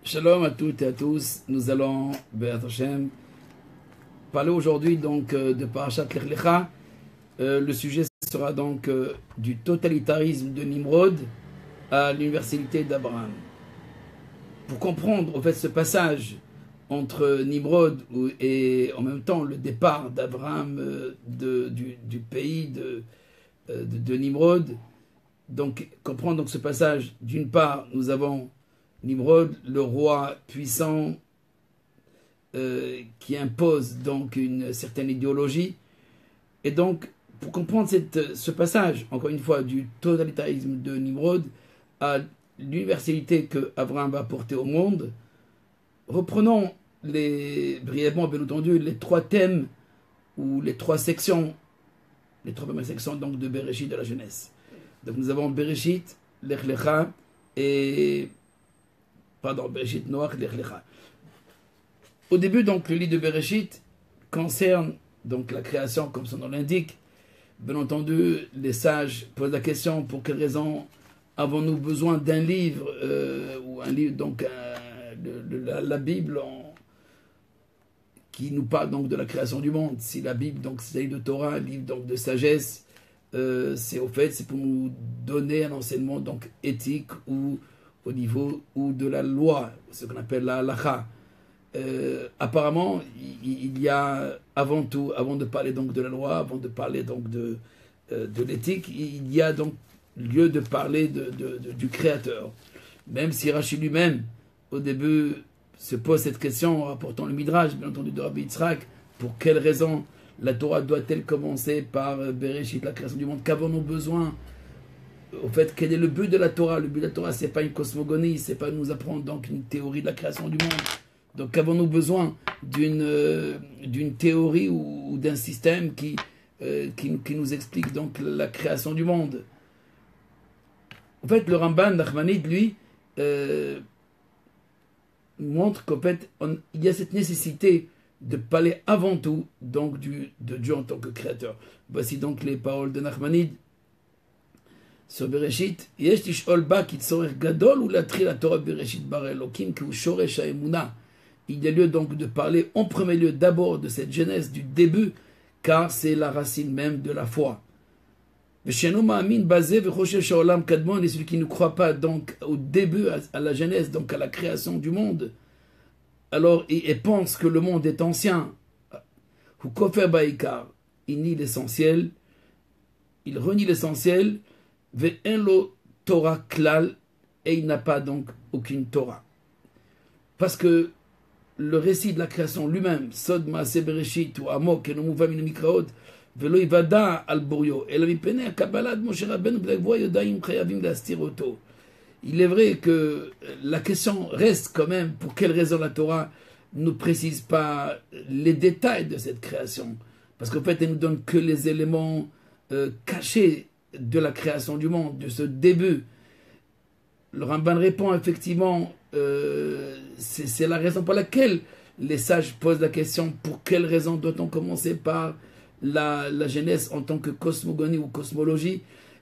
Shalom à toutes et à tous. Nous allons, Be'ez Hashem, parler aujourd'hui donc de Parashat Lech Lecha. Le sujet sera donc du totalitarisme de Nimrod à l'universalité d'Abraham. Pour comprendre au fait ce passage entre Nimrod et en même temps le départ d'Abraham du pays de Nimrod, donc comprendre donc ce passage, d'une part nous avons Nimrod, le roi puissant qui impose donc une certaine idéologie. Et donc, pour comprendre ce passage, encore une fois, du totalitarisme de Nimrod à l'universalité que Abraham va apporter au monde, reprenons brièvement, bien entendu, les trois thèmes ou les trois sections, les trois premières sections donc, de Bereshit, de la Genèse. Donc nous avons Bereshit, Lech Lecha et... Pardon, Bereshit Noach, Lech Lecha. Au début, donc, le livre de Bereshit concerne donc la création, comme son nom l'indique. Bien entendu, les sages posent la question pour quelle raison avons-nous besoin d'un livre ou un livre donc la Bible qui nous parle donc de la création du monde. Si la Bible donc c'est un livre de Torah, un livre donc de sagesse, c'est au fait c'est pour nous donner un enseignement donc éthique ou au niveau ou de la loi, ce qu'on appelle la halacha. Apparemment, il y a avant tout, avant de parler donc de la loi, avant de parler donc de l'éthique, il y a donc lieu de parler du Créateur. Même si Rashi lui-même, au début, se pose cette question en rapportant le Midrash, bien entendu, de Rabbi Yitzhak, pour quelle raison la Torah doit-elle commencer par Bereshit, la création du monde? Qu'avons-nous besoin? Au fait, quel est le but de la Torah? Le but de la Torah, c'est pas une cosmogonie, c'est pas nous apprendre donc une théorie de la création du monde. Donc, avons-nous besoin d'une théorie ou d'un système qui nous explique donc la création du monde? En fait, le Ramban Nachmanide, lui, montre qu'en fait, il y a cette nécessité de parler avant tout donc de Dieu en tant que créateur. Voici donc les paroles de Nachmanide sur Bereshit. Yesh tish'ol ba ki tzorech gadol ou latri la Torah Bereshit bar Elokim ki hu shoresh ha'emunah. Il y a lieu donc de parler en premier lieu d'abord de cette genèse du début, car c'est la racine même de la foi. Et celui qui ne croit pas donc au début, à la genèse, donc à la création du monde, alors et pense que le monde est ancien, il nie l'essentiel, il renie l'essentiel, Torah klal, et il n'a pas donc aucune Torah. Parce que le récit de la création lui-même, Sod Maaseh Bereshit ou Amok et Nomuva min Mikraot, Velo Ivada al Borio, et la Mipene a Kabbalah de Moshe Rabbeinu B'Legvoa Yodaim Chayavim Lastir Oto. Il est vrai que la question reste quand même pour quelle raison la Torah ne précise pas les détails de cette création. Parce qu'en fait, elle ne nous donne que les éléments cachés de la création du monde, de ce début. Le Ramban répond effectivement, c'est la raison pour laquelle les sages posent la question, pour quelle raison doit-on commencer par la Genèse en tant que cosmogonie ou cosmologie?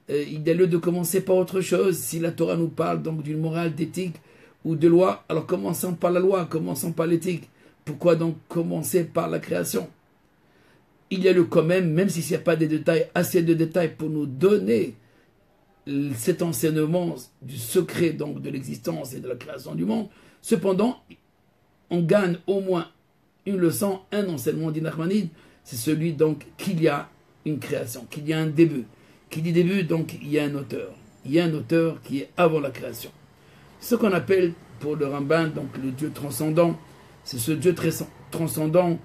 Il y a lieu de commencer par autre chose. Si la Torah nous parle donc d'une morale, d'éthique ou de loi, alors commençons par la loi, commençons par l'éthique. Pourquoi donc commencer par la création? Il y a lieu quand même s'il n'y a pas des détails, assez de détails pour nous donner cet enseignement du secret donc de l'existence et de la création du monde. Cependant, on gagne au moins une leçon, un enseignement dit Nachmanide, c'est celui donc qu'il y a une création, qu'il y a un début. Qui dit début, donc il y a un auteur. Il y a un auteur qui est avant la création. Ce qu'on appelle pour le Ramban donc le Dieu transcendant, c'est ce Dieu transcendant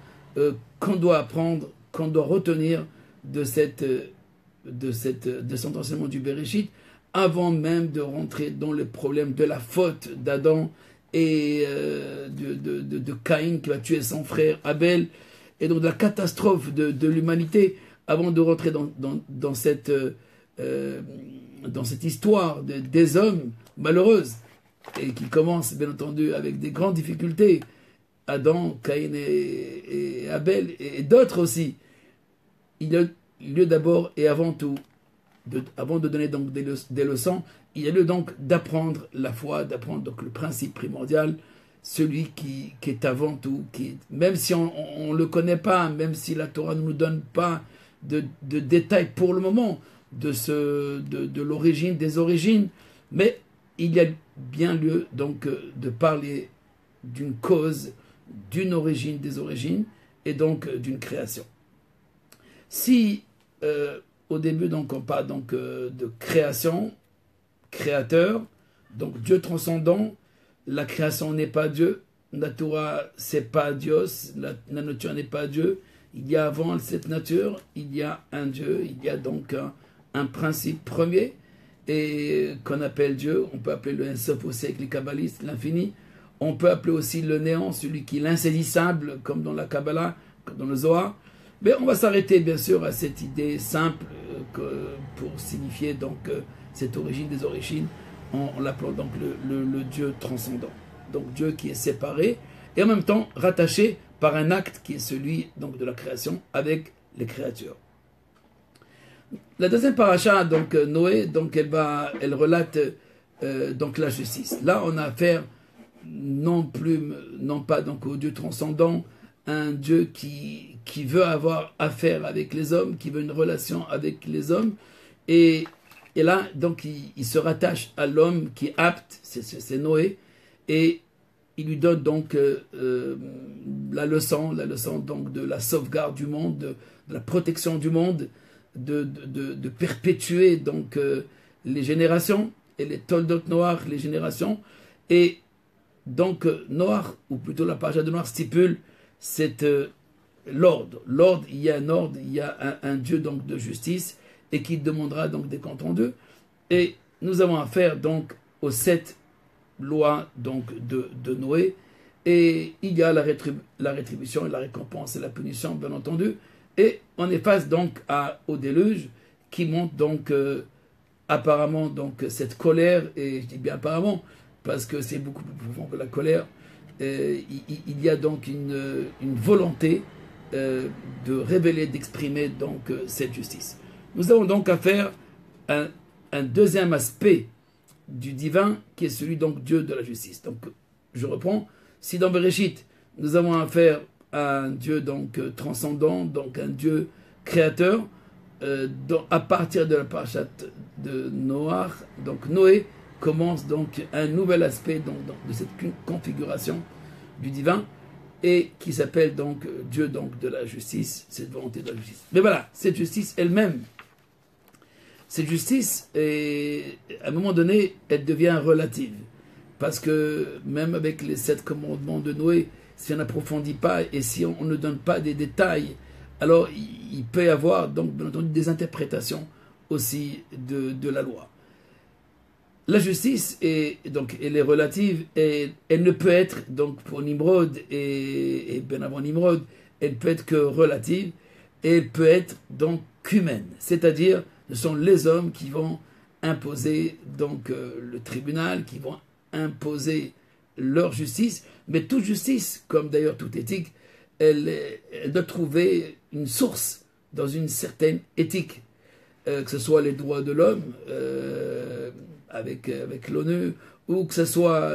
qu'on doit apprendre, qu'on doit retenir de cet enseignement du Bereshit, avant même de rentrer dans le problème de la faute d'Adam et de Caïn qui va tuer son frère Abel, et donc de la catastrophe de l'humanité, avant de rentrer dans cette histoire des hommes malheureuses, et qui commence bien entendu avec des grandes difficultés, Adam, Caïn et Abel, et d'autres aussi. Il y a lieu d'abord et avant tout, avant de donner donc des leçons, il y a lieu donc d'apprendre la foi, d'apprendre donc le principe primordial celui qui est avant tout, même si on ne le connaît pas, même si la Torah ne nous donne pas de détails pour le moment de l'origine, des origines, mais il y a bien lieu donc de parler d'une cause, d'une origine, des origines, et donc d'une création. Si au début donc on parle donc de création, créateur, donc Dieu transcendant, la création n'est pas Dieu, natura c'est pas Dios, la nature n'est pas Dieu, il y a avant cette nature, il y a un Dieu, il y a donc un principe premier, et qu'on appelle Dieu, on peut appeler le Ensof aussi avec les kabbalistes, l'infini, on peut appeler aussi le néant, celui qui est l'insaisissable, comme dans la Kabbalah, comme dans le Zohar, mais on va s'arrêter bien sûr à cette idée simple pour signifier donc cette origine des origines, en l'appelant donc le Dieu transcendant. Donc Dieu qui est séparé et en même temps rattaché par un acte qui est celui donc de la création avec les créatures. La deuxième paracha, donc Noé, donc elle relate donc la justice. Là, on a affaire non pas donc au Dieu transcendant, un Dieu qui veut avoir affaire avec les hommes, qui veut une relation avec les hommes, et là, donc, il se rattache à l'homme qui est apte, c'est Noé, et il lui donne donc la leçon donc de la sauvegarde du monde, de la protection du monde, de perpétuer donc les générations, et les toldot noirs, les générations, et donc Noir, ou plutôt la paracha de Noir stipule, c'est l'ordre. L'ordre, il y a un ordre, il y a un Dieu donc de justice, et qui demandera donc des comptes rendus. Et nous avons affaire donc aux 7 lois donc de Noé, et il y a la rétribution et la récompense et la punition bien entendu, et on est face donc au déluge qui montre donc apparemment donc cette colère, et je dis bien apparemment parce que c'est beaucoup plus profond que la colère. Il y a donc une volonté de révéler, d'exprimer donc cette justice. Nous avons donc affaire à un deuxième aspect du divin qui est celui donc Dieu de la justice. Donc je reprends, si dans Bereshit nous avons affaire à un Dieu donc transcendant, donc un Dieu créateur, à partir de la parashat de Noach, donc Noé commence donc un nouvel aspect donc, de cette configuration du divin, et qui s'appelle donc Dieu donc de la justice, cette volonté de la justice. Mais voilà, cette justice elle-même, cette justice, à un moment donné, elle devient relative. Parce que même avec les 7 commandements de Noé, si on n'approfondit pas et si on ne donne pas des détails, alors il peut y avoir donc bien entendu des interprétations aussi de la loi. La justice donc elle est relative, et elle ne peut être donc pour Nimrod et bien avant Nimrod, elle peut être que relative, et elle peut être donc qu'humaine, c'est-à-dire ce sont les hommes qui vont imposer donc le tribunal, qui vont imposer leur justice, mais toute justice, comme d'ailleurs toute éthique, elle doit trouver une source dans une certaine éthique, que ce soit les droits de l'homme avec l'ONU, ou que ce soit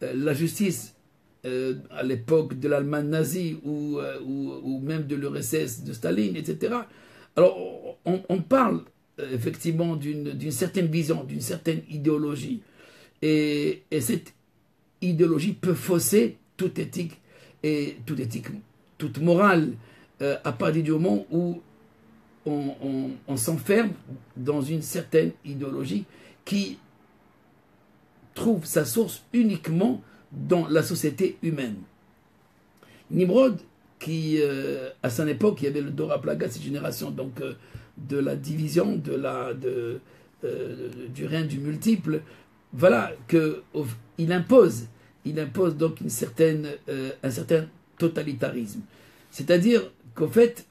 la justice à l'époque de l'Allemagne nazie ou même de l'URSS de Staline, etc. Alors on parle effectivement d'une certaine vision, d'une certaine idéologie, et cette idéologie peut fausser toute éthique, toute morale, à partir du moment où on s'enferme dans une certaine idéologie qui trouve sa source uniquement dans la société humaine. Nimrod, qui à son époque, il y avait le Dora Plaga, cette génération donc de la division, du règne du multiple, voilà qu'il impose donc un certain totalitarisme. C'est-à-dire qu'au fait,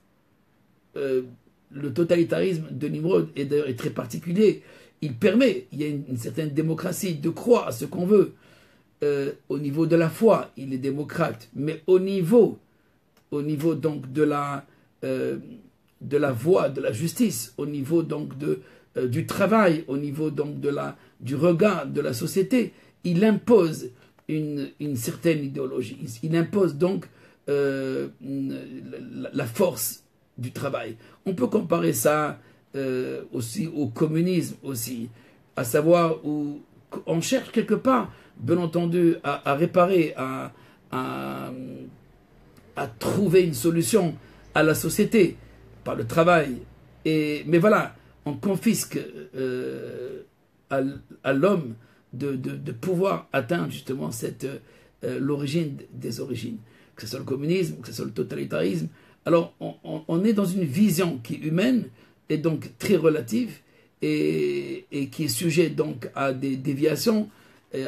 le totalitarisme de Nimrod est d'ailleurs très particulier. Il y a une certaine démocratie de croire à ce qu'on veut. Au niveau de la foi, il est démocrate, mais au niveau donc de la voie de la justice, au niveau donc du travail, au niveau donc du regard de la société, il impose une certaine idéologie. Il impose donc la force du travail. On peut comparer ça aussi au communisme aussi, à savoir où on cherche quelque part, bien entendu, à réparer, à trouver une solution à la société par le travail. Mais voilà, on confisque à l'homme de pouvoir atteindre justement l'origine des origines, que ce soit le communisme, que ce soit le totalitarisme. Alors on est dans une vision qui est humaine et donc très relative et qui est sujet donc à des déviations,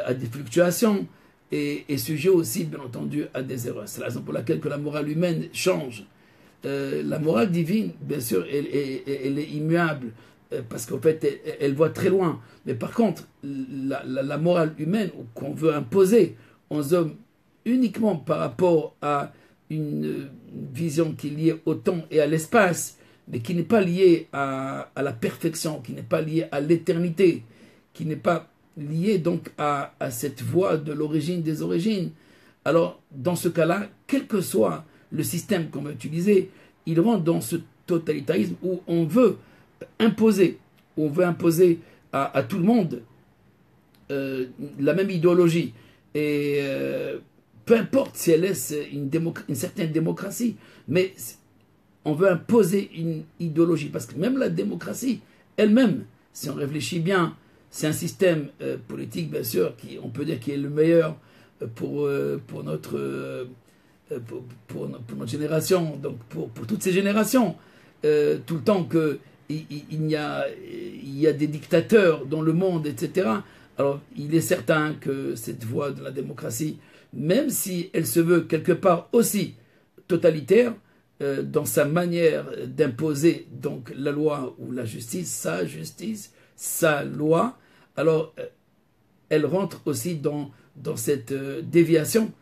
à des fluctuations et sujet aussi bien entendu à des erreurs. C'est la raison pour laquelle que la morale humaine change. La morale divine, bien sûr, elle est immuable, parce qu'en fait, elle voit très loin. Mais par contre, la morale humaine qu'on veut imposer aux hommes uniquement par rapport à une vision qui est liée au temps et à l'espace, mais qui n'est pas liée à la perfection, qui n'est pas liée à l'éternité, qui n'est pas liée donc à cette voie de l'origine des origines. Alors, dans ce cas-là, quel que soit le système qu'on va utiliser, il rentre dans ce totalitarisme où on veut imposer à tout le monde la même idéologie. Et peu importe si elle laisse une certaine démocratie, mais on veut imposer une idéologie. Parce que même la démocratie elle-même, si on réfléchit bien, c'est un système politique, bien sûr, on peut dire qui est le meilleur pour notre génération, donc pour toutes ces générations, tout le temps qu'il y a des dictateurs dans le monde, etc. Alors, il est certain que cette voie de la démocratie, même si elle se veut quelque part aussi totalitaire, dans sa manière d'imposer donc la loi ou la justice, sa loi, alors elle rentre aussi dans cette déviation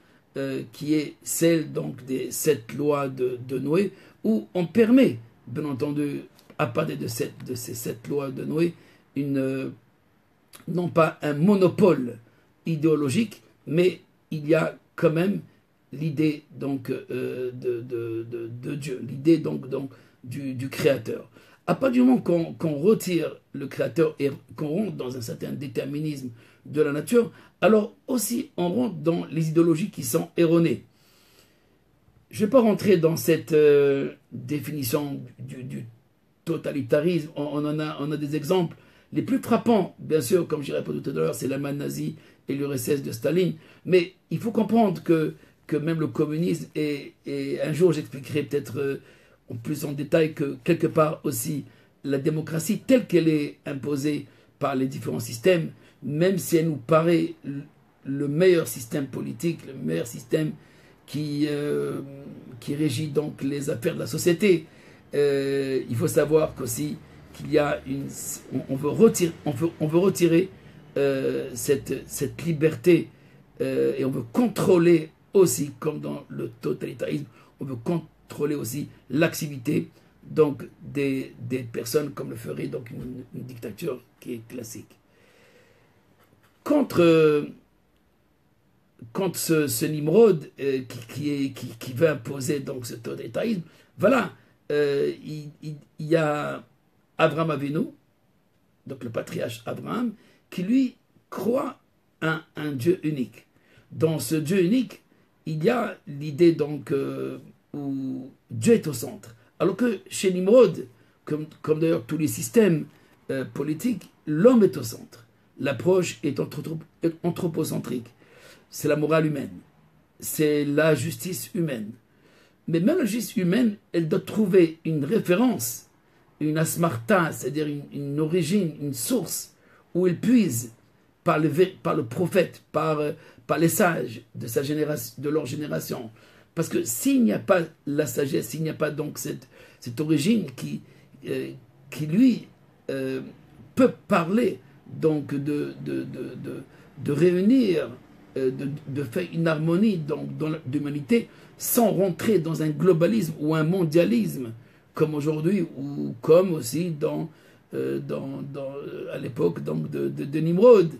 qui est celle donc des 7 lois de Noé, où on permet, bien entendu, à partir de ces 7 lois de Noé, non pas un monopole idéologique, mais il y a quand même l'idée donc de Dieu, l'idée donc du Créateur. À partir du moment qu'on retire le Créateur et qu'on rentre dans un certain déterminisme de la nature, alors aussi on rentre dans les idéologies qui sont erronées. Je ne vais pas rentrer dans cette définition du totalitarisme. On a des exemples. Les plus frappants, bien sûr, comme je dirais pas tout à l'heure, c'est l'Allemagne nazie et l'URSS de Staline. Mais il faut comprendre que même le communisme, et un jour j'expliquerai peut-être plus en détail que quelque part aussi la démocratie telle qu'elle est imposée par les différents systèmes, même si elle nous paraît le meilleur système politique, le meilleur système qui régit donc les affaires de la société, il faut savoir qu'aussi qu'il y a on veut retirer cette liberté et on veut contrôler aussi, comme dans le totalitarisme, on veut contrôler aussi l'activité donc des personnes, comme le ferait donc une dictature qui est classique. Contre ce Nimrod qui veut imposer donc ce totalitarisme, voilà, il y a Abraham Avinu, donc le patriarche Abraham, qui lui croit un Dieu unique. Dans ce Dieu unique, il y a l'idée donc où Dieu est au centre. Alors que chez Nimrod, comme d'ailleurs tous les systèmes politiques, l'homme est au centre. L'approche est anthropocentrique. C'est la morale humaine. C'est la justice humaine. Mais même la justice humaine, elle doit trouver une référence, une asmarta, c'est-à-dire une origine, une source, où elle puise par le prophète, par les sages de leur génération. Parce que s'il n'y a pas la sagesse, s'il n'y a pas donc cette origine qui lui peut parler donc de réunir, de faire une harmonie dans l'humanité sans rentrer dans un globalisme ou un mondialisme comme aujourd'hui ou comme aussi à l'époque donc de Nimrod.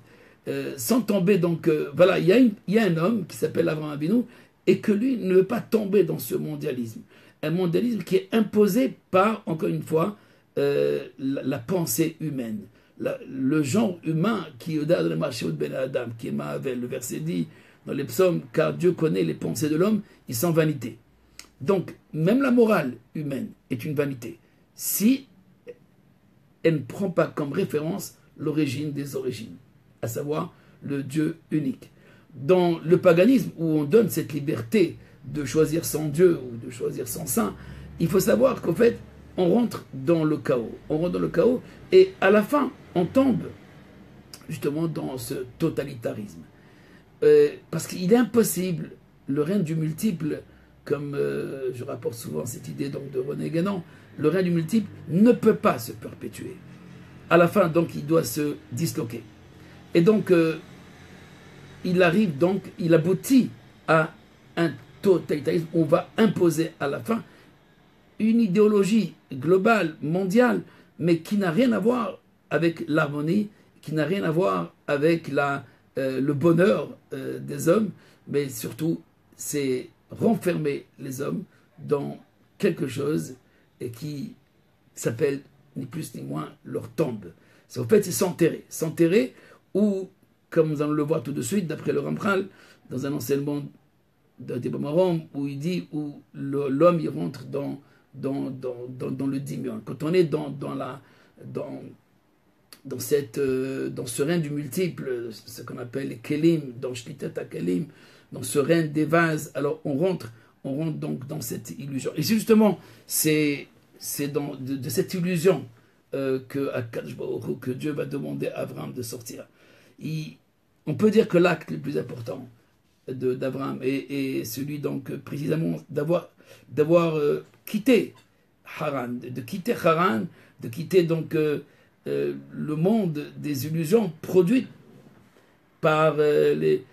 sans tomber, donc, voilà, il y a un homme qui s'appelle Avraham Avinu, et que lui ne veut pas tomber dans ce mondialisme. Un mondialisme qui est imposé par, encore une fois, la pensée humaine. Le genre humain qui est au-delà de la marché de Ben Adam, qui est Mahavel. Le verset dit dans les psaumes, car Dieu connaît les pensées de l'homme, ils sont vanité. Donc, même la morale humaine est une vanité. Si elle ne prend pas comme référence l'origine des origines, à savoir le Dieu unique. Dans le paganisme, où on donne cette liberté de choisir son Dieu ou de choisir son saint, il faut savoir qu'en fait, on rentre dans le chaos. On rentre dans le chaos et à la fin, on tombe justement dans ce totalitarisme. Parce qu'il est impossible, le règne du multiple, comme je rapporte souvent cette idée donc, de René Guénon, le règne du multiple ne peut pas se perpétuer. À la fin, donc, il doit se disloquer. Et donc, il arrive donc, il aboutit à un totalitarisme. On va imposer à la fin une idéologie globale, mondiale, mais qui n'a rien à voir avec l'harmonie, qui n'a rien à voir avec le bonheur des hommes, mais surtout, c'est renfermer les hommes dans quelque chose qui s'appelle ni plus ni moins leur tombe. En fait, c'est s'enterrer. S'enterrer ou, comme nous allons le voir tout de suite, d'après le Ramchal, dans un enseignement de Marom, où il dit où l'homme il rentre dans le dimion. Quand on est dans ce règne du multiple, ce qu'on appelle les kelim, dans Shlitat HaKelim, dans ce règne des vases, alors on rentre donc dans cette illusion. Et c'est justement, c'est de cette illusion que Dieu va demander à Abraham de sortir. On peut dire que l'acte le plus important d'Abraham est celui donc précisément d'avoir quitté Haran, de quitter donc le monde des illusions produites par les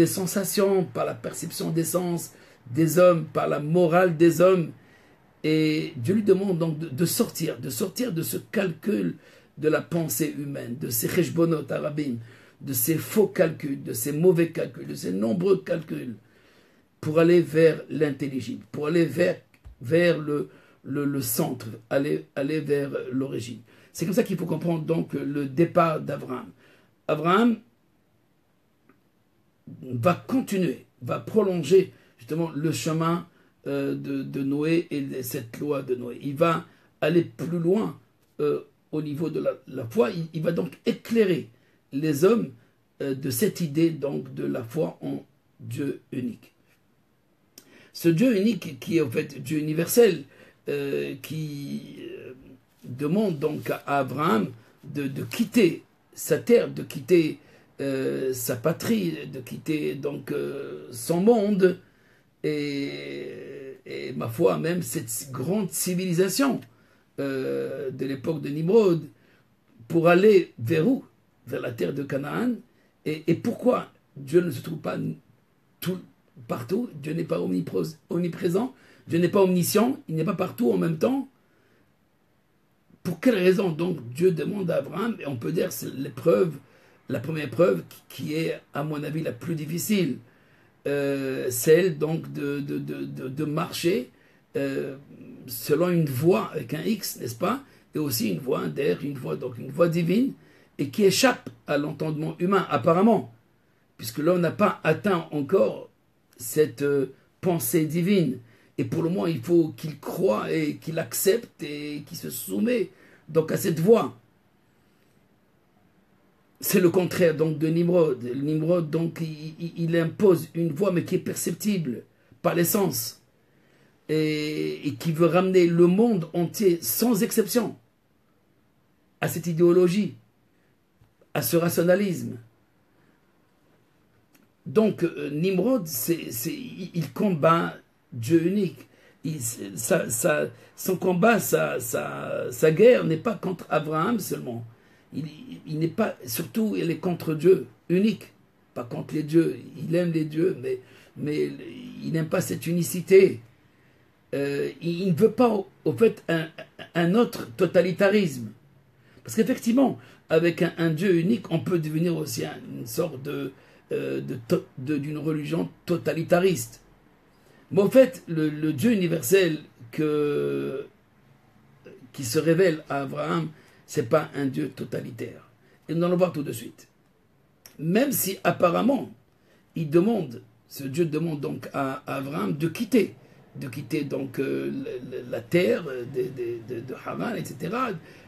sensations, par la perception des sens des hommes, par la morale des hommes. Et Dieu lui demande donc de sortir de ce calcul de la pensée humaine, de ces cheshbonot arabim, de ces faux calculs, de ces mauvais calculs, de ces nombreux calculs, pour aller vers l'intelligible, pour aller vers le centre, aller vers l'origine. C'est comme ça qu'il faut comprendre donc le départ d'Abraham. Abraham va continuer, va prolonger justement le chemin de Noé et de cette loi de Noé. Il va aller plus loin au niveau de la foi. Il va donc éclairer les hommes de cette idée donc de la foi en Dieu unique. Ce Dieu unique qui est en fait Dieu universel, qui demande donc à Abraham de quitter sa terre, de quitter sa patrie, de quitter donc son monde, et ma foi même cette grande civilisation de l'époque de Nimrod, pour aller vers où? Vers la terre de Canaan. Et pourquoi Dieu ne se trouve pas partout? Dieu n'est pas omniprésent, Dieu n'est pas omniscient, il n'est pas partout en même temps. Pour quelle raison donc Dieu demande à Abraham? Et on peut dire que c'est la première épreuve qui est à mon avis la plus difficile, celle donc de marcher selon une voie avec un X, n'est-ce pas? Et aussi une voie, une voie divine, et qui échappe à l'entendement humain, apparemment, puisque l'homme n'a pas atteint encore cette pensée divine. Et pour le moment, il faut qu'il croie et qu'il accepte et qu'il se soumet donc à cette voie. C'est le contraire donc de Nimrod. Nimrod, donc, il impose une voie, mais qui est perceptible par l'essence, et qui veut ramener le monde entier, sans exception, à cette idéologie, à ce rationalisme. Donc, Nimrod, il combat Dieu unique. Son combat, sa guerre n'est pas contre Abraham seulement. Il n'est pas, surtout, il est contre Dieu unique, pas contre les dieux. Il aime les dieux, mais il n'aime pas cette unicité. Il ne veut pas, au fait, un autre totalitarisme. Parce qu'effectivement, avec un Dieu unique, on peut devenir aussi une sorte d'une religion totalitariste. Mais en fait, le Dieu universel qui se révèle à Abraham, ce n'est pas un Dieu totalitaire. Et nous allons voir tout de suite. Même si apparemment, ce Dieu demande donc à Abraham de quitter donc la terre de Haran, etc.,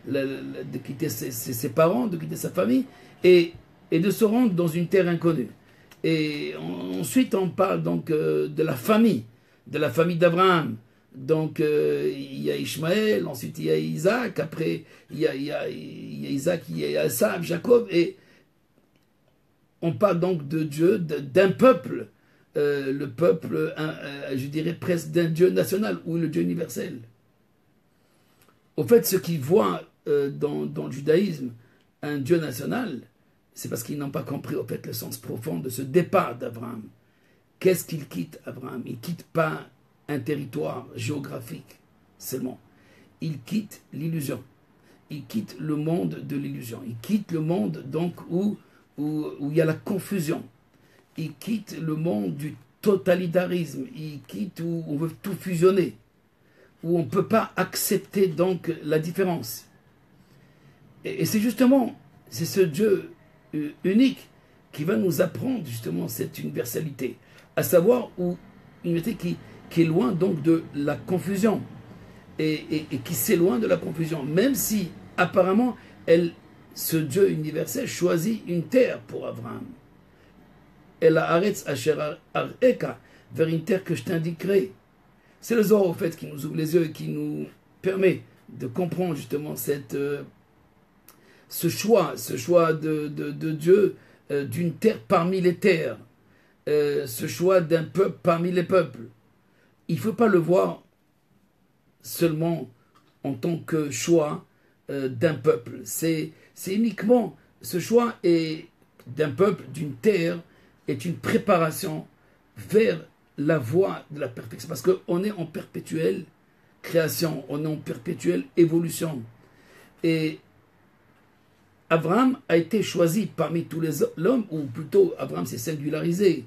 de quitter ses parents, de quitter sa famille, et de se rendre dans une terre inconnue. Et ensuite, on parle donc de la famille d'Abraham. Donc, il y a Ishmaël, ensuite il y a Isaac, après il y a Isaac, il y a Esav, Jacob, et on parle donc de Dieu, d'un peuple, le peuple, je dirais presque d'un Dieu national, ou le Dieu universel. Au fait, ceux qui voient dans le judaïsme un Dieu national, c'est parce qu'ils n'ont pas compris au fait le sens profond de ce départ d'Abraham. Qu'est-ce qu'il quitte, Abraham? Il ne quitte pas un territoire géographique seulement. Il quitte l'illusion. Il quitte le monde de l'illusion. Il quitte le monde donc où il y a la confusion. Il quitte le monde du totalitarisme. Il quitte où on veut tout fusionner. Où on ne peut pas accepter donc la différence. Et c'est justement, c'est ce Dieu unique qui va nous apprendre justement cette universalité. À savoir une universalité qui est loin donc de la confusion. Et qui s'éloigne de la confusion. Même si apparemment ce Dieu universel choisit une terre pour Abraham. El haaretz asher ar'eka, vers une terre que je t'indiquerai. C'est le Zohar au fait qui nous ouvre les yeux et qui nous permet de comprendre justement ce choix de Dieu d'une terre parmi les terres, ce choix d'un peuple parmi les peuples. Il ne faut pas le voir seulement en tant que choix d'un peuple. C'est uniquement ce choix d'un peuple, d'une terre, est une préparation vers la voie de la perfection. Parce qu'on est en perpétuelle création, on est en perpétuelle évolution. Et Abraham a été choisi parmi tous les hommes, ou plutôt Abraham s'est singularisé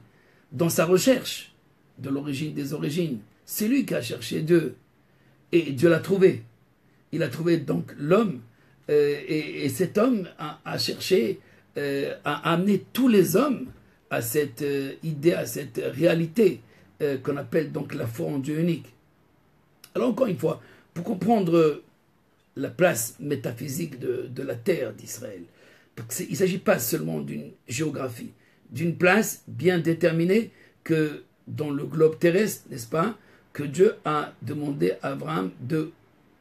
dans sa recherche de l'origine des origines. C'est lui qui a cherché Dieu. Et Dieu l'a trouvé. Il a trouvé donc l'homme. Et cet homme a cherché à amener tous les hommes à cette idée, à cette réalité qu'on appelle donc la foi en Dieu unique. Alors encore une fois, pour comprendre la place métaphysique de la terre d'Israël, il ne s'agit pas seulement d'une géographie, d'une place bien déterminée que dans le globe terrestre, n'est-ce pas, que Dieu a demandé à Abraham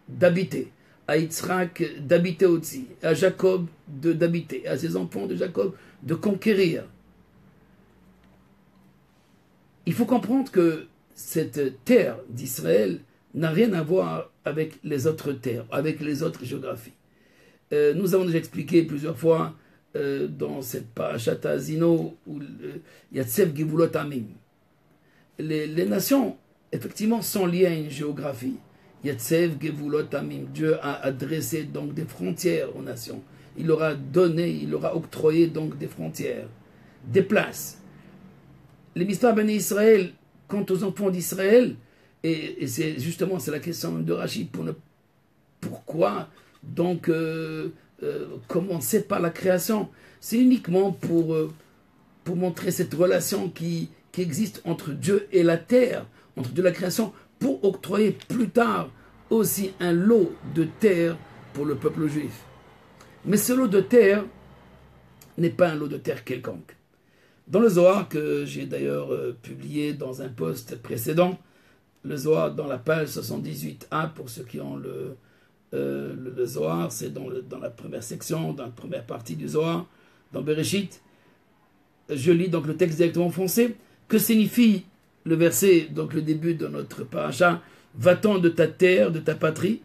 d'habiter, à Yitzhak d'habiter aussi, à Jacob d'habiter, à ses enfants de Jacob de conquérir. Il faut comprendre que cette terre d'Israël n'a rien à voir avec les autres terres, avec les autres géographies. Nous avons déjà expliqué plusieurs fois dans cette parashat Azino où Yatsev Givulot Amim. Les nations, effectivement, sont liées à une géographie. Yatsev Gevulot Amim. Dieu a adressé donc des frontières aux nations. Il leur a donné, il leur a octroyé donc des frontières, des places. Les Mitzvah Bnei Israël, quant aux enfants d'Israël, et c'est justement c'est la question de Rachid, pourquoi donc commencer par la création? C'est uniquement pour montrer cette relation qui existe entre Dieu et la terre, entre Dieu et la création, pour octroyer plus tard aussi un lot de terre pour le peuple juif. Mais ce lot de terre n'est pas un lot de terre quelconque. Dans le Zohar, que j'ai d'ailleurs publié dans un post précédent, le Zohar dans la page 78a, pour ceux qui ont le Zohar, c'est dans la première section, dans la première partie du Zohar, dans Bereshit. Je lis donc le texte directement en français. Que signifie le verset, donc le début de notre paracha? Va-t'en de ta terre, de ta patrie.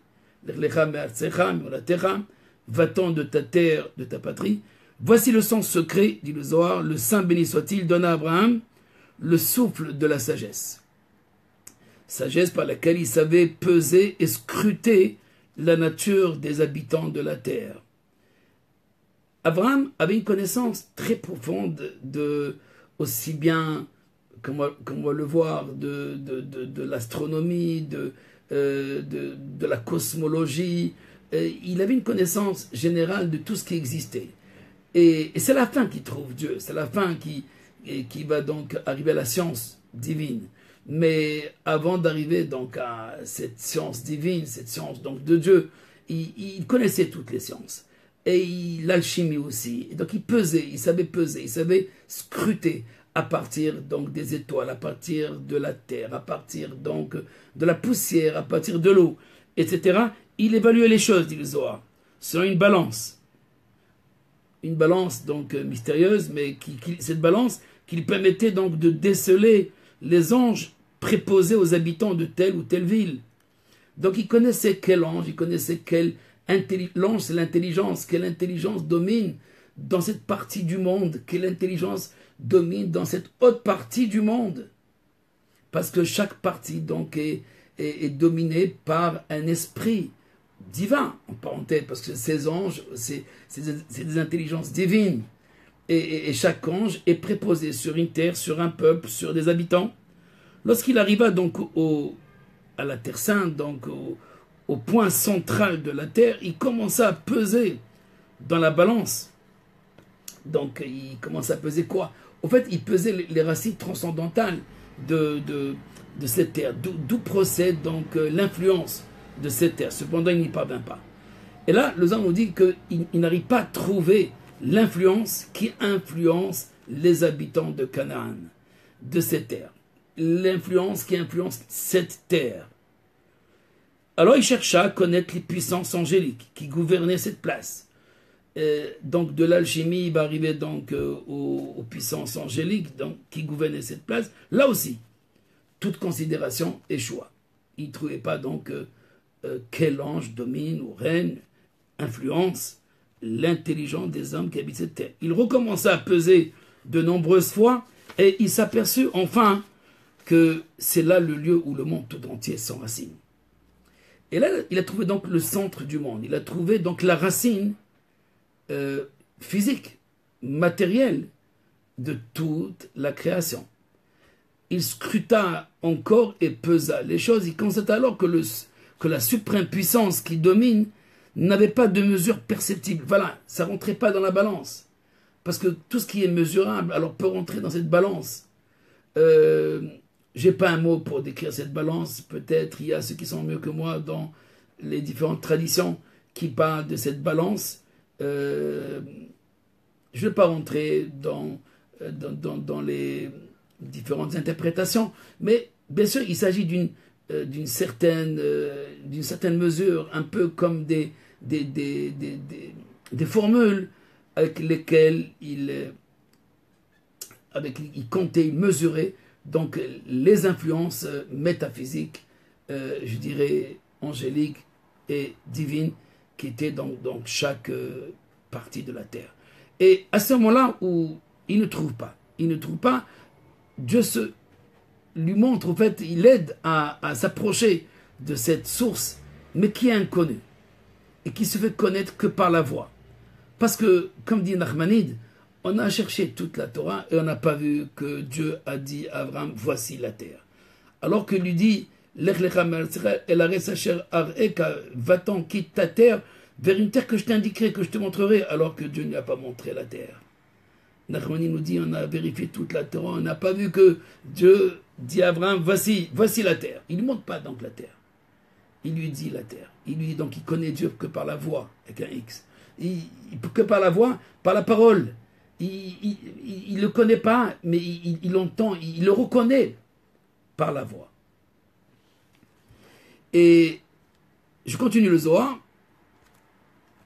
Va-t'en de ta terre, de ta patrie. Voici le sens secret, dit le Zohar, le Saint béni soit-il, donne à Abraham le souffle de la sagesse. Sagesse par laquelle il savait peser et scruter la nature des habitants de la terre. Abraham avait une connaissance très profonde aussi bien, comme on va le voir, de l'astronomie, de la cosmologie. Il avait une connaissance générale de tout ce qui existait. Et c'est la fin qui trouve Dieu, c'est la fin qui va donc arriver à la science divine. Mais avant d'arriver donc à cette science divine, cette science donc de Dieu, il connaissait toutes les sciences. Et l'alchimie aussi. Et donc il savait scruter à partir donc des étoiles, à partir de la terre, à partir donc de la poussière, à partir de l'eau, etc. Il évaluait les choses, dit le Zohar, selon une balance. Une balance donc mystérieuse, mais cette balance qui lui permettait donc de déceler les anges préposés aux habitants de telle ou telle ville. Donc il connaissait quel ange, il connaissait quelle l'ange, c'est l'intelligence, quelle intelligence domine dans cette partie du monde, quelle intelligence domine dans cette autre partie du monde. Parce que chaque partie donc est dominée par un esprit divin, en parenthèse, parce que ces anges, c'est des intelligences divines. Et chaque ange est préposé sur une terre, sur un peuple, sur des habitants. Lorsqu'il arriva donc à la Terre Sainte, donc au point central de la terre, il commença à peser dans la balance. Donc il commença à peser quoi? Au fait, il pesait les racines transcendantales de cette terre, d'où procède donc l'influence de cette terre. Cependant, il n'y parvint pas. Et là, le Zohar nous dit qu'il n'arrive pas à trouver l'influence qui influence les habitants de Canaan, de cette terre. L'influence qui influence cette terre. Alors il chercha à connaître les puissances angéliques qui gouvernaient cette place. Donc de l'alchimie, il va arriver donc aux puissances angéliques donc, qui gouvernaient cette place. Là aussi, toute considération échoua. Il ne trouvait pas donc quel ange domine ou règne, influence l'intelligence des hommes qui habitent cette terre. Il recommença à peser de nombreuses fois et il s'aperçut enfin que c'est là le lieu où le monde tout entier s'enracine. Et là, il a trouvé donc le centre du monde. Il a trouvé donc la racine physique, matérielle de toute la création. Il scruta encore et pesa les choses. Il constate alors que la suprême puissance qui domine n'avait pas de mesure perceptible. Voilà, ça ne rentrait pas dans la balance. Parce que tout ce qui est mesurable, alors peut rentrer dans cette balance. J'ai pas un mot pour décrire cette balance. Peut-être il y a ceux qui sont mieux que moi dans les différentes traditions qui parlent de cette balance. Je ne vais pas rentrer dans les différentes interprétations, mais bien sûr il s'agit d'une certaine mesure, un peu comme des formules avec lesquelles il comptait, il mesurait donc les influences métaphysiques, je dirais angéliques et divines qui étaient dans chaque partie de la terre. Et à ce moment-là où il ne trouve pas, Dieu lui montre, en fait, il l'aide à s'approcher de cette source, mais qui est inconnue et qui se fait connaître que par la voix. Parce que, comme dit Nachmanide, on a cherché toute la Torah et on n'a pas vu que Dieu a dit à Abraham, voici la terre. Alors qu'il lui dit, va-t'en, quitte ta terre, vers une terre que je t'indiquerai, que je te montrerai, alors que Dieu ne lui a pas montré la terre. Nachmanide nous dit, on a vérifié toute la Torah, on n'a pas vu que Dieu dit à Abraham, voici la terre. Il ne lui montre pas donc la terre. Il lui dit la terre. Il lui dit donc, il connaît Dieu que par la voix, avec un X. Que par la voix, par la parole. Il ne le connaît pas, mais il l'entend, il le reconnaît par la voix. Et je continue le Zohar.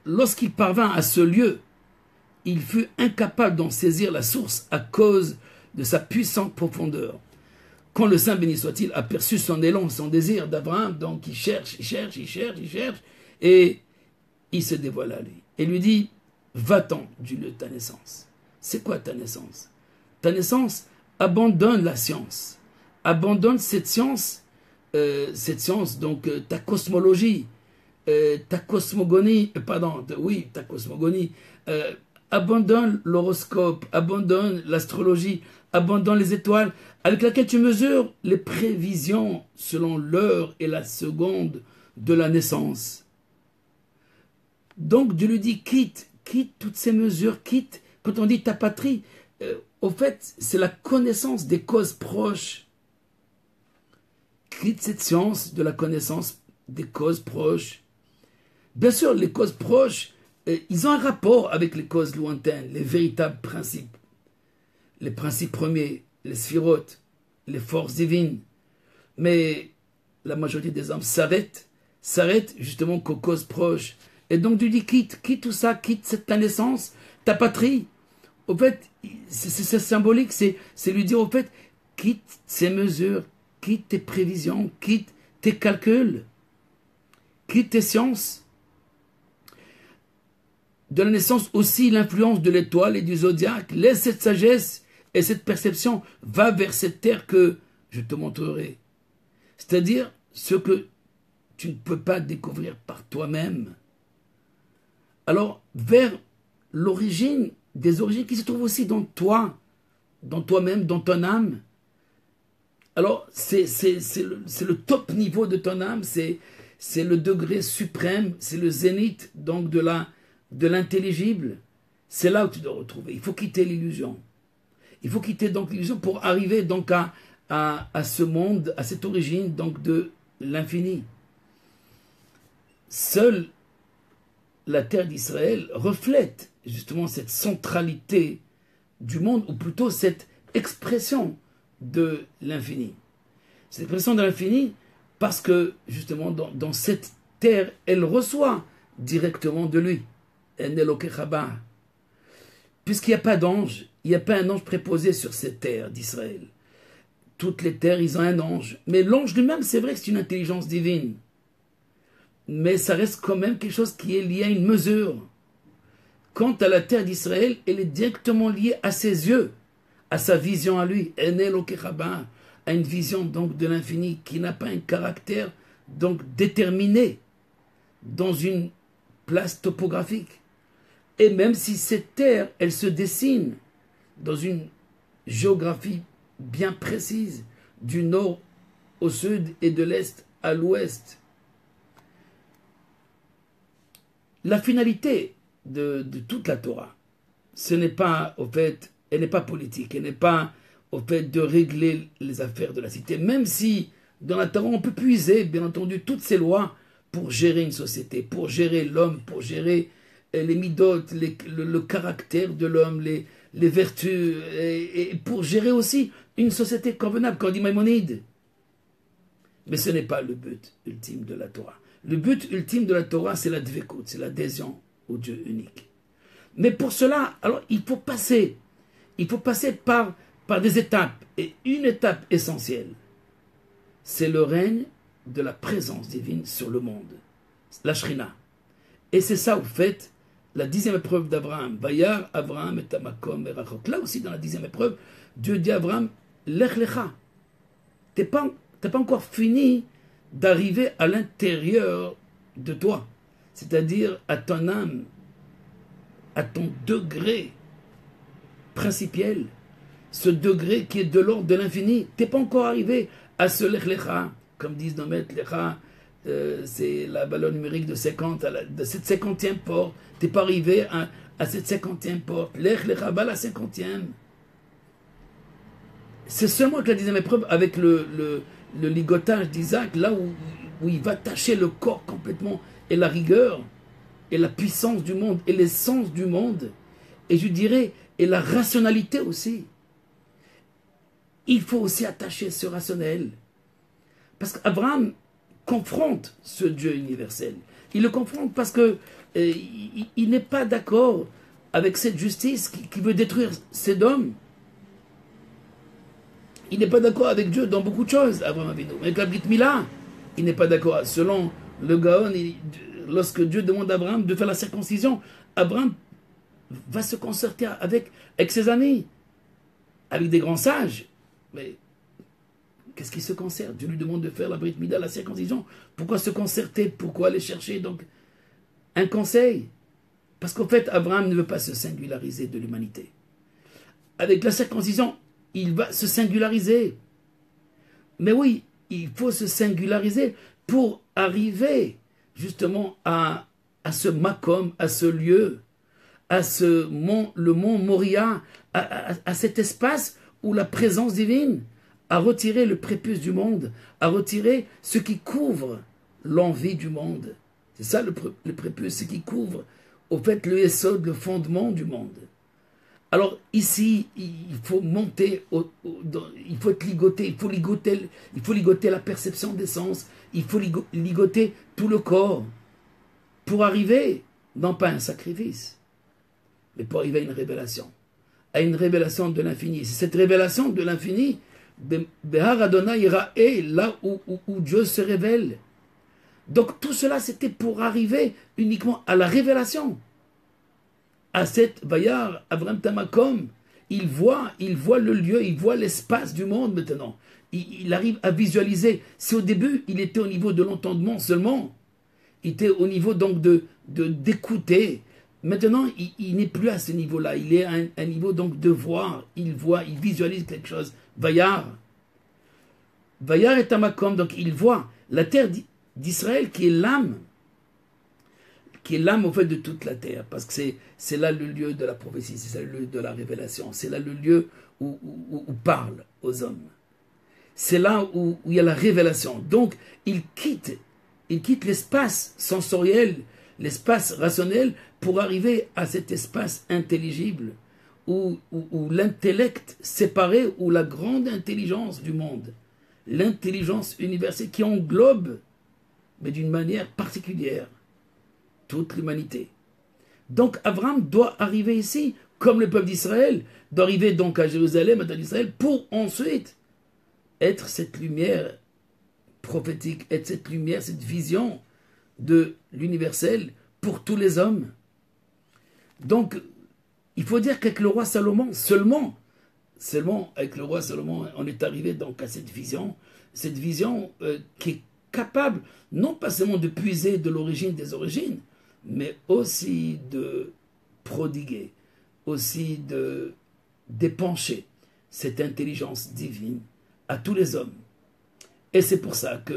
Lorsqu'il parvint à ce lieu, il fut incapable d'en saisir la source à cause de sa puissante profondeur. Quand le Saint béni soit-il aperçut son élan, son désir d'Abraham, donc il cherche, et il se dévoile à lui. Et lui dit, va-t'en du lieu de ta naissance. C'est quoi ta naissance? Ta naissance, abandonne la science. Abandonne cette science, donc ta cosmologie, ta cosmogonie, ta cosmogonie, abandonne l'horoscope, abandonne l'astrologie, abandonne les étoiles, avec laquelle tu mesures les prévisions selon l'heure et la seconde de la naissance. Donc Dieu lui dit, quitte toutes ces mesures, quitte, quand on dit ta patrie, au fait, c'est la connaissance des causes proches. Quitte cette science de la connaissance des causes proches. Bien sûr, les causes proches, ils ont un rapport avec les causes lointaines, les véritables principes. Les principes premiers, les sphirotes, les forces divines. Mais la majorité des hommes s'arrêtent justement qu'aux causes proches. Et donc tu dis quitte tout ça, quitte ta naissance, ta patrie. Au fait, c'est symbolique, c'est lui dire au fait, quitte ces mesures, quitte tes prévisions, quitte tes calculs, quitte tes sciences. De la naissance aussi l'influence de l'étoile et du zodiaque. Laisse cette sagesse et cette perception, va vers cette terre que je te montrerai. C'est-à-dire ce que tu ne peux pas découvrir par toi-même. Alors, vers l'origine, des origines qui se trouvent aussi dans toi, dans toi-même, dans ton âme. Alors, c'est le top niveau de ton âme, c'est le degré suprême, c'est le zénith donc de l'intelligible. C'est là où tu dois retrouver. Il faut quitter l'illusion. Il faut quitter donc l'illusion pour arriver donc à ce monde, à cette origine donc de l'infini. Seule la terre d'Israël reflète justement cette centralité du monde, ou plutôt cette expression de l'infini. Cette expression de l'infini parce que justement dans cette terre, elle reçoit directement de lui. Puisqu'il n'y a pas d'ange, il n'y a pas un ange préposé sur cette terre d'Israël. Toutes les terres, ils ont un ange. Mais l'ange lui-même, c'est vrai que c'est une intelligence divine. Mais ça reste quand même quelque chose qui est lié à une mesure. Quant à la terre d'Israël, elle est directement liée à ses yeux, à sa vision à lui. À une vision donc de l'infini qui n'a pas un caractère donc déterminé dans une place topographique. Et même si cette terre, elle se dessine dans une géographie bien précise, du nord au sud et de l'est à l'ouest, la finalité de toute la Torah, ce n'est pas, au fait, elle n'est pas politique, elle n'est pas, au fait, de régler les affaires de la cité, même si dans la Torah, on peut puiser, bien entendu, toutes ces lois pour gérer une société, pour gérer l'homme, pour gérer les midotes, le caractère de l'homme, les vertus, et pour gérer aussi une société convenable, comme dit Maïmonide. Mais ce n'est pas le but ultime de la Torah. Le but ultime de la Torah, c'est la dvekut, c'est l'adhésion au Dieu unique. Mais pour cela, alors il faut passer par des étapes. Et une étape essentielle, c'est le règne de la présence divine sur le monde, la Shrina. Et c'est ça, au fait, la 10e épreuve d'Abraham. Vayar Abraham et Tamakom et Rachok. Là aussi, dans la 10e épreuve, Dieu dit à Abraham, Lech Lecha. T'as pas encore fini d'arriver à l'intérieur de toi, c'est-à-dire à ton âme, à ton degré principiel, ce degré qui est de l'ordre de l'infini. T'es pas encore arrivé à ce Lech Lecha, comme disent nos maîtres, Lecha, c'est la valeur numérique de 50, de cette 50e porte. T'es pas arrivé à cette 50e porte. Lech Lecha, va la 50e. C'est seulement avec la 10e épreuve, avec le ligotage d'Isaac, là où il va tâcher le corps complètement, et la rigueur, et la puissance du monde, et l'essence du monde, et je dirais, et la rationalité aussi. Il faut aussi attacher ce rationnel. Parce qu'Abraham confronte ce Dieu universel. Il le confronte parce que il n'est pas d'accord avec cette justice qui veut détruire Sodome. Il n'est pas d'accord avec Dieu dans beaucoup de choses, Abraham Avinu. Avec la Brit Mila, il n'est pas d'accord. Selon le Gaon, lorsque Dieu demande à Abraham de faire la circoncision, Abraham va se concerter avec ses amis, avec des grands sages. Mais qu'est-ce qui se concerte? Dieu lui demande de faire la Brit Mila, la circoncision. Pourquoi se concerter? Pourquoi aller chercher donc un conseil? Parce qu'en fait, Abraham ne veut pas se singulariser de l'humanité. Avec la circoncision, il va se singulariser. Mais oui, il faut se singulariser pour arriver justement à ce Makom, à ce lieu, à ce mont, le mont Moria, à cet espace où la présence divine a retiré le prépuce du monde, a retiré ce qui couvre l'envie du monde. C'est ça le prépuce, ce qui couvre au fait le Yesod, le fondement du monde. Alors ici, il faut monter, il faut être ligoté, il faut ligoter la perception des sens, il faut ligoter tout le corps pour arriver, non pas à un sacrifice, mais pour arriver à une révélation de l'infini. C'est cette révélation de l'infini, Behar Adonai Yira'eh, là où Dieu se révèle. Donc tout cela, c'était pour arriver uniquement à la révélation. À cette Vayar, Avram Tamakom, il voit le lieu, il voit l'espace du monde maintenant. Il arrive à visualiser. Si au début, il était au niveau de l'entendement seulement, il était au niveau donc d'écouter. Maintenant, il n'est plus à ce niveau-là. Il est à un niveau donc de voir. Il voit, il visualise quelque chose. Vayar. Vayar est Tamakom, donc il voit la terre d'Israël qui est l'âme au fait de toute la terre, parce que c'est là le lieu de la prophétie, c'est là le lieu de la révélation, c'est là le lieu où parle aux hommes. C'est là où il y a la révélation. Donc, il quitte l'espace sensoriel, l'espace rationnel, pour arriver à cet espace intelligible, où l'intellect séparé, où la grande intelligence du monde, l'intelligence universelle qui englobe, mais d'une manière particulière, toute l'humanité. Donc Abraham doit arriver ici, comme le peuple d'Israël, doit arriver donc à Jérusalem, à Israël, pour ensuite être cette lumière prophétique, être cette lumière, cette vision de l'universel pour tous les hommes. Donc, il faut dire qu'avec le roi Salomon, seulement avec le roi Salomon, on est arrivé donc à cette vision qui est capable non pas seulement de puiser de l'origine des origines, mais aussi de prodiguer, aussi d'épancher cette intelligence divine à tous les hommes. Et c'est pour ça que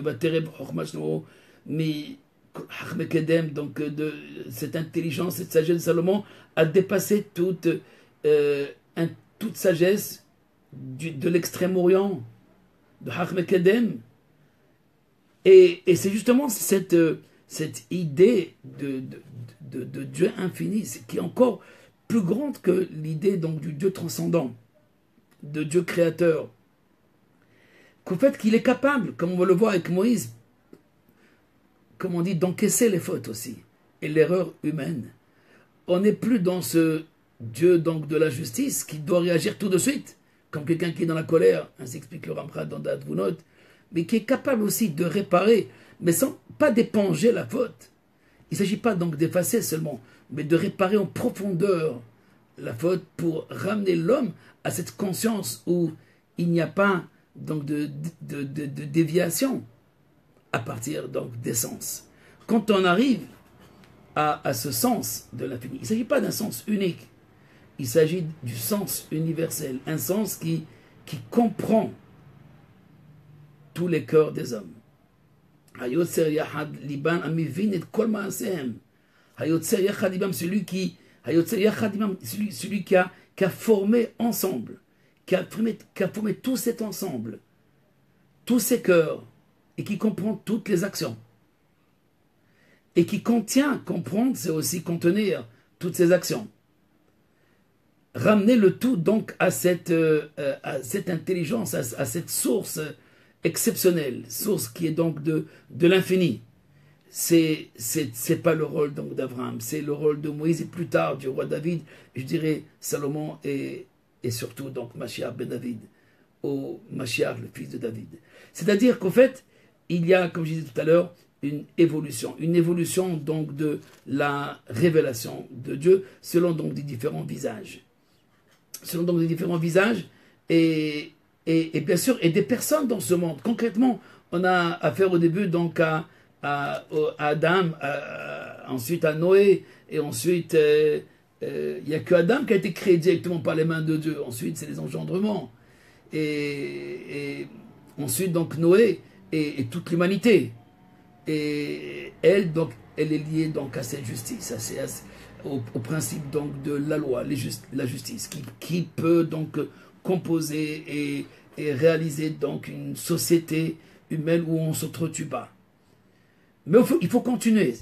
donc de cette intelligence, cette sagesse de Salomon a dépassé toute sagesse de l'Extrême-Orient, de Hachmekedem. Et c'est justement cette idée de Dieu infini qui est encore plus grande que l'idée donc du Dieu transcendant, de Dieu créateur, qu'au fait qu'il est capable, comme on va le voir avec Moïse, comme on dit, d'encaisser les fautes aussi, et l'erreur humaine. On n'est plus dans ce Dieu donc de la justice qui doit réagir tout de suite, comme quelqu'un qui est dans la colère, ainsi explique le Ramchal dans D'Advunot, mais qui est capable aussi de réparer, mais sans pas d'éponger la faute. Il ne s'agit pas donc d'effacer seulement, mais de réparer en profondeur la faute pour ramener l'homme à cette conscience où il n'y a pas donc de déviation à partir donc des sens. Quand on arrive à ce sens de l'infini, il ne s'agit pas d'un sens unique, il s'agit du sens universel, un sens qui comprend tous les cœurs des hommes. Celui qui a formé ensemble, qui a formé tout cet ensemble, tous ces cœurs, et qui comprend toutes les actions. Et qui comprendre, c'est aussi contenir toutes ces actions. Ramener le tout donc à cette intelligence, à cette source exceptionnelle, source qui est donc de l'infini. C'est pas le rôle donc d'Abraham, c'est le rôle de Moïse et plus tard du roi David, je dirais Salomon et surtout donc Mashiach ben David, au Mashiach le fils de David. C'est-à-dire qu'au fait, il y a, comme je disais tout à l'heure, une évolution donc de la révélation de Dieu selon donc des différents visages. Selon donc des différents visages et bien sûr, et des personnes dans ce monde. Concrètement, on a affaire au début donc à Adam, ensuite à Noé, Et ensuite, il n'y a que Adam qui a été créé directement par les mains de Dieu. Ensuite, c'est les engendrements. Et ensuite, donc, Noé et toute l'humanité. Et elle, donc, elle est liée donc à cette justice, au principe donc de la loi, la justice, qui peut donc composer et réaliser donc une société humaine où on ne s'entretue pas. Mais il faut continuer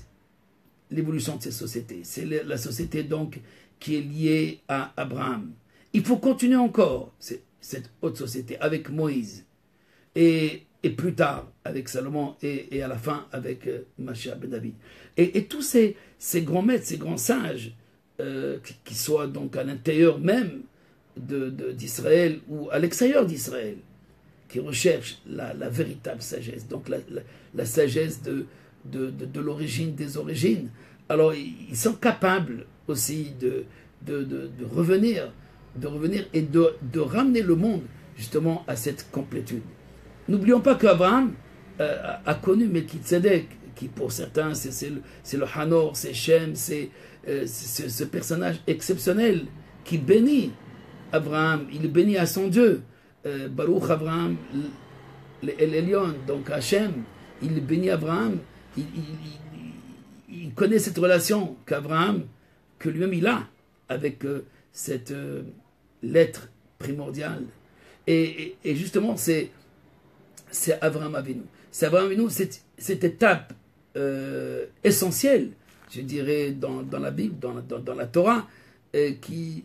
l'évolution de cette société. C'est la société donc qui est liée à Abraham. Il faut continuer encore cette haute société avec Moïse et plus tard avec Salomon et à la fin avec Mashiach ben David. Et tous ces grands maîtres, ces grands sages qui soient donc à l'intérieur même d'Israël ou à l'extérieur d'Israël, qui recherchent la véritable sagesse, donc la sagesse de l'origine des origines. Alors ils sont capables aussi de revenir et de ramener le monde justement à cette complétude. N'oublions pas qu'Abraham a connu Melchizedek, qui pour certains c'est le Hanor, c'est Shem, c'est ce personnage exceptionnel qui bénit Abraham, il bénit à son Dieu. Baruch Abraham El Elyon, donc Hachem, il bénit Abraham, il connaît cette relation qu'Abraham, que lui-même il a avec cette lettre primordiale. Et justement, c'est Abraham Avinu. C'est Abraham Avinu, cette étape essentielle, je dirais, dans la Bible, dans la Torah, qui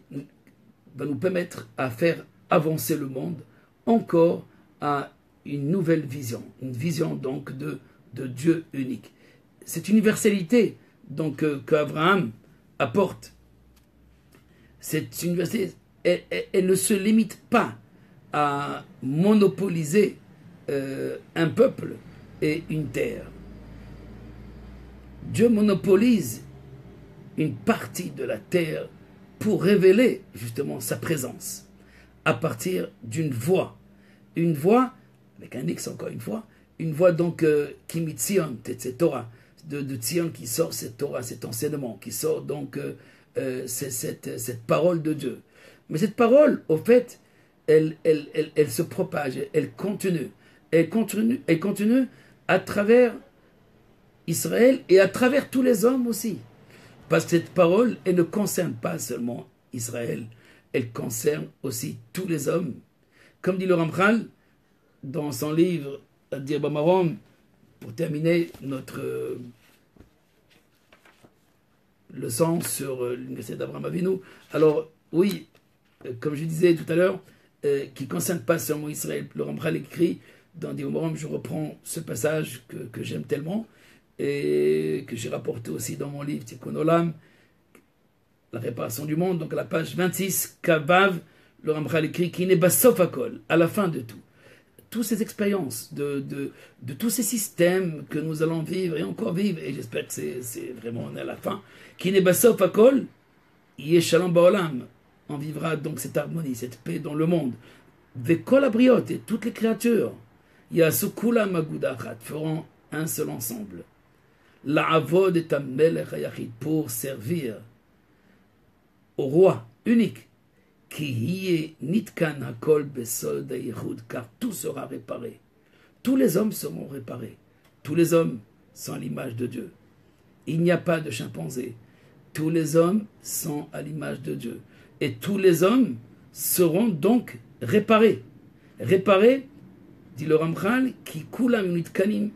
va nous permettre à faire avancer le monde encore à une nouvelle vision, une vision donc de Dieu unique. Cette universalité donc qu'Abraham apporte, cette universalité, elle ne se limite pas à monopoliser un peuple et une terre. Dieu monopolise une partie de la terre pour révéler justement sa présence à partir d'une voix. Une voix, avec un X encore une fois, une voix donc qui mit Tzion, cette Torah, de Tzion qui sort cette Torah, cet enseignement, qui sort donc cette parole de Dieu. Mais cette parole, au fait, elle se propage, elle continue à travers Israël et à travers tous les hommes aussi. Parce que cette parole, elle ne concerne pas seulement Israël, elle concerne aussi tous les hommes. Comme dit le Ramchal dans son livre Dir Bamarom, pour terminer notre leçon sur l'université d'Abraham Avinu. Alors, oui, comme je disais tout à l'heure, qui ne concerne pas seulement Israël. Le Ramchal écrit dans Dir Bamarom, je reprends ce passage que j'aime tellement, et que j'ai rapporté aussi dans mon livre Tikkun Olam, la réparation du monde, donc à la page 26, Kavav, le Ramchal écrit qui n'est pas sauf à col, à la fin de tout. Toutes ces expériences, de tous ces systèmes que nous allons vivre et encore vivre, et j'espère que c'est vraiment on est à la fin, qui n'est pas sauf à col, yé shalom baolam, on vivra donc cette harmonie, cette paix dans le monde. Vekol abriot, et toutes les créatures, yasukula magudachat, feront un seul ensemble. La'avod et melech hayachid, pour servir au roi unique, qui hiye nitkan hakol besod hayichud, car tout sera réparé. Tous les hommes seront réparés. Tous les hommes sont à l'image de Dieu. Il n'y a pas de chimpanzé. Tous les hommes sont à l'image de Dieu. Et tous les hommes seront donc réparés. Réparés, dit le Ramchal, qui kulam nitkanim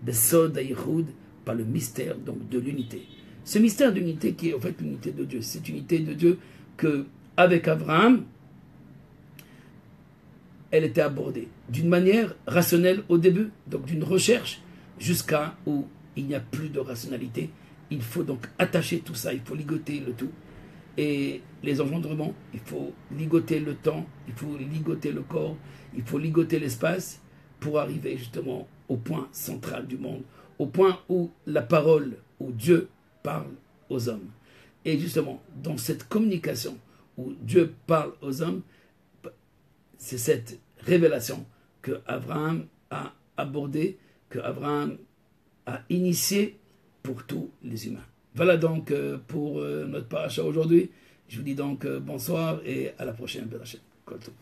besod hayichud, par le mystère donc de l'unité. Ce mystère d'unité qui est en fait l'unité de Dieu. Cette unité de Dieu que, avec Abraham, elle était abordée d'une manière rationnelle au début, donc d'une recherche, jusqu'à où il n'y a plus de rationalité. Il faut donc attacher tout ça, il faut ligoter le tout. Et les engendrements, il faut ligoter le temps, il faut ligoter le corps, il faut ligoter l'espace pour arriver justement au point central du monde, au point où la parole, où Dieu parle aux hommes. Et justement, dans cette communication où Dieu parle aux hommes, c'est cette révélation que Abraham a abordée, que Abraham a initiée pour tous les humains. Voilà donc pour notre paracha aujourd'hui. Je vous dis donc bonsoir et à la prochaine. Kol Tov.